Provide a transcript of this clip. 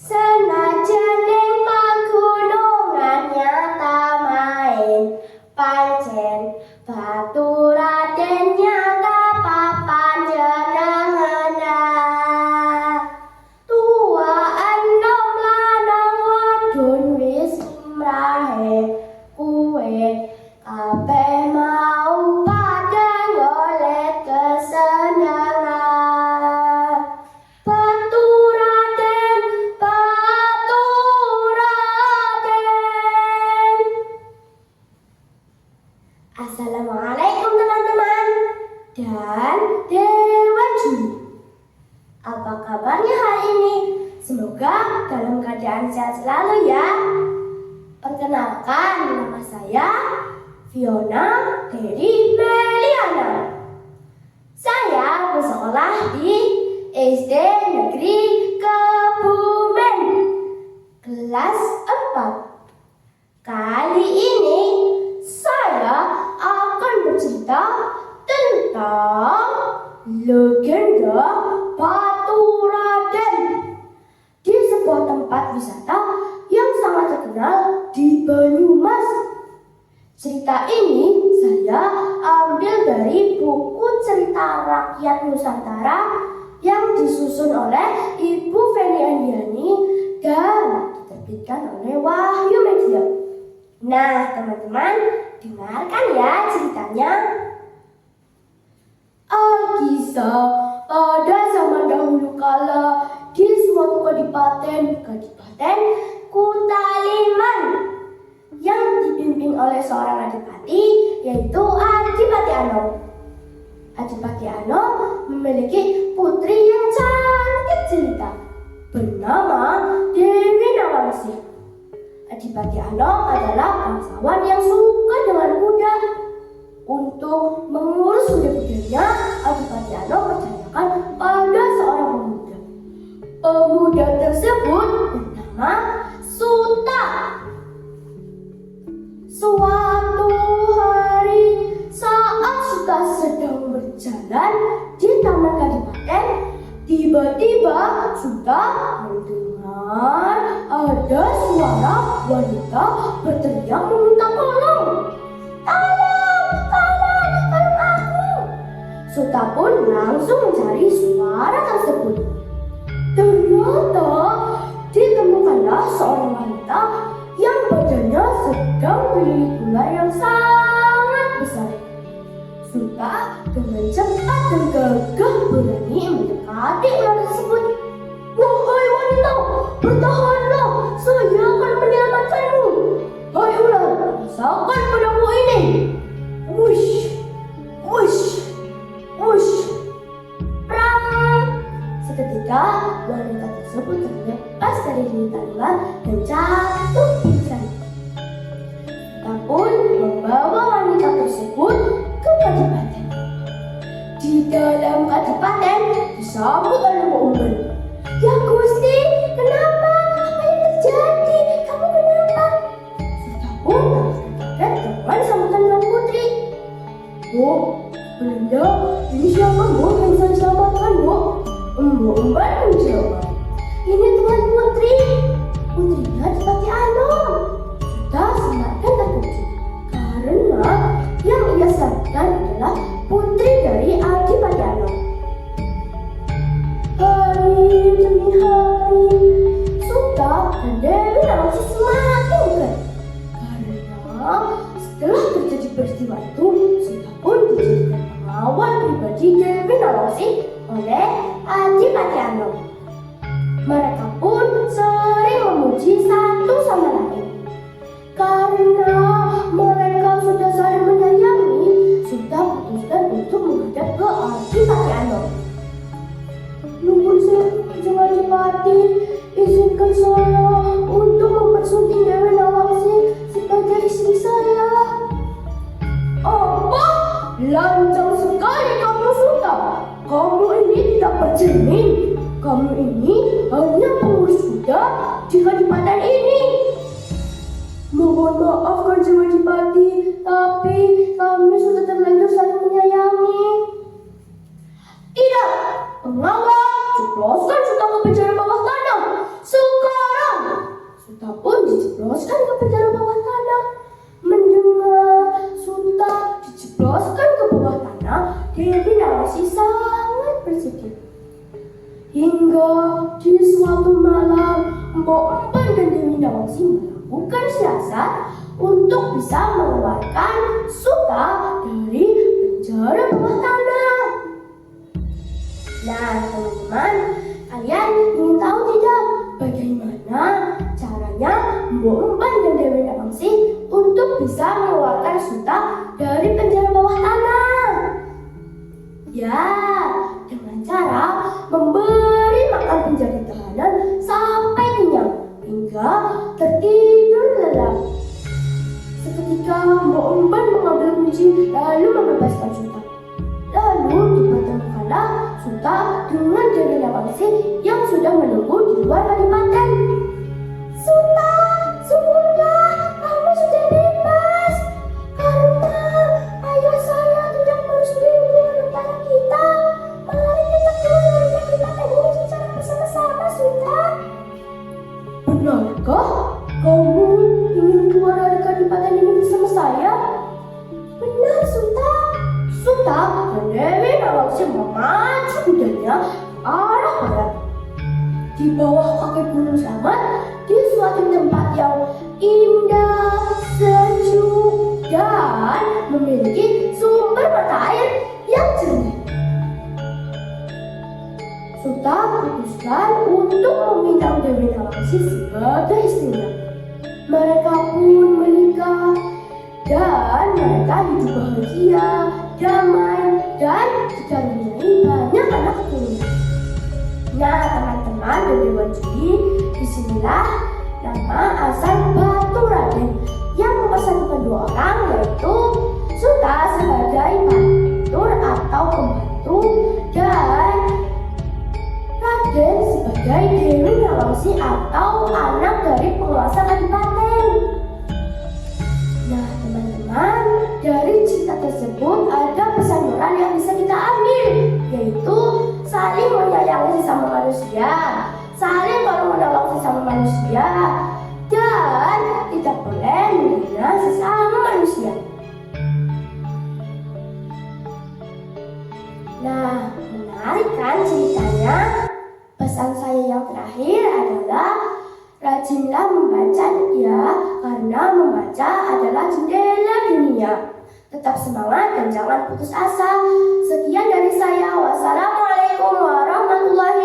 Senajan ning pagunungan nyata main pancen baturaden nyata papan jenengana. Tua enom lanang wadon wis lumrahe kuwe kabeh mau pada golek kesenengan. Baturaden, baturaden. Assalamualaikum teman-teman dan Dewa Juri. Apa kabarnya hari ini? Semoga dalam keadaan sehat selalu ya. Perkenalkan, nama saya Fiona Terry Meliana. Saya bersekolah di SD Negeri Kebumen, kelas 4. Kali ini saya akan bercerita tentang legenda Baturaden di sebuah tempat wisata yang sangat terkenal di Banyumas. Cerita ini saya ambil dari buku cerita rakyat Nusantara yang disusun oleh Ibu Feni Andiani dan diterbitkan oleh Wahyu Media. Nah, teman-teman, dengarkan ya ceritanya. Kisah pada zaman dahulu kala di suatu kadipaten Kutaliman yang dipimpin oleh seorang adipati, yaitu Adipati Anom. Adipati Anom memiliki putri yang cantik jelita bernama Dewi Nawangsi. Adipati Anom adalah bangsawan yang suka dengan kuda. Untuk mengurus kuda-kudanya, Adipati Anom percayakan pada seorang pemuda. Pemuda tersebut bernama Suta. Suatu hari saat Suta sedang berjalan di taman kadipaten, tiba-tiba Suta mendengar ada suara wanita berteriak meminta tolong. Tolong aku. Suta pun langsung mencari suara tersebut. Ternyata ditemukanlah seorang wanita yang badannya sedang memiliki ular yang sangat besar. Suta dengan cepat dan gagah berani mendekati ular tersebut. Wahai wanita, bertahanlah, saya akan menyelamatkanmu. Hai ular, rasakan pedangku ini. Wush, wush, wush. Prang. Seketika wanita tersebut terlepas dari gigitan ular dan jatuh pingsan. Suta pun membawa wanita tersebut ke kadipaten. Di dalam kadipaten disambut oleh Mbak. Ya Gusti, kenapa? Apa yang terjadi? Kamu kenapa? Suta pun kaget dengan sambutan Tuan Putri. Bu, Belinda, ini siapa Bu yang saya selamatkan Bu? Mbak menjawab, ini Tuan Putri. Putrinya Adipati Anom. Suta semakin terkejut karena yang ia selamatkan adalah putri dari Adipati Anom. Hari demi hari, Suta dan Dewi Nawangsi semakin dekat. Karena setelah terjadi peristiwa itu, Suta pun dijadikan pengawal pribadi Dewi Nawangsi oleh Adipati Anom. Mereka pun sering memuji satu sama lain. Karena mereka sudah saling menyayangi, Suta putuskan untuk menghadap ke Adipati Anom. Nuwun sewu Adipati, izinkan saya untuk mempersunting Dewi Nawangsi sebagai istri saya. Apa? Lancang sekali kamu Suta. Kamu ini tidak bercermin. Kamu ini hanya pengurus kuda di kadipaten ini. Mohon maaf Kanjeng Adipati, tapi kami sudah terlanjur saling menyayangi. Tidak, pengawal, jebloskan Suta ke penjara bawah tanah. Sekarang dijebloskan ke penjara bawah tanah. Mendengar Suta dijebloskan ke bawah tanah, Dewi Nawangsi sangat bersedih. Hingga di suatu malam, Mpok Empan dan Dewi Nawangsi melakukan siasat untuk bisa mengeluarkan Suta dari penjara bawah tanah. Nah, teman-teman, kalian ingin tahu tidak bagaimana caranya Mpok Empan dan Dewi Nawangsi untuk bisa mengeluarkan Suta dari penjara bawah tanah? Ya, dengan cara memberi makan penjara tahanan sampai kenyang hingga tertidur lelap. Seketika Mpok Empan mengambil kunci lalu membebaskan Suta. Lalu dipertemukanlah Suta dengan Dewi Nawangsi yang sudah menunggu di luar kadipaten. Suta, syukurlah kamu sudah bebas. Karena ayah saya tidak merestui hubungan antara kita. Mari kita keluar dari kadipaten ini secara bersama-sama, Suta. Benarkah kamu ingin keluar dari kadipaten ini bersama saya? Benar, Suta. Suta dan Dewi Nawangsi memacu kudanya ke arah barat. Di bawah kaki Gunung Slamet, di suatu tempat yang indah, sejuk, dan memiliki sumber mata air yang jernih. Suta memutuskan untuk meminta Dewi Nawangsi sebagai istrinya. Mereka pun menikah dan mereka hidup bahagia, damai, dan dikaruniai banyak anak keturunan. Nah, teman-teman dan Dewan Juri, disinilah nama asal Batu Raden yang mempersatukan dua orang, yaitu Suta sebagai patur atau pembantu dan Raden sebagai Dewi Nawangsi atau anak dari penguasa kadipaten. Nah, teman-teman, dari cerita tersebut ada pesan moral yang bisa kita ambil, yaitu saling menyayangi sesama manusia, saling menolong sesama manusia, dan tidak boleh menghina sesama manusia. Nah, menarik kan ceritanya? Pesan saya yang terakhir adalah rajinlah membaca ya, karena membaca adalah jendela dunia. Tetap semangat dan jangan putus asa. Sekian dari saya. Wassalamualaikum warahmatullahi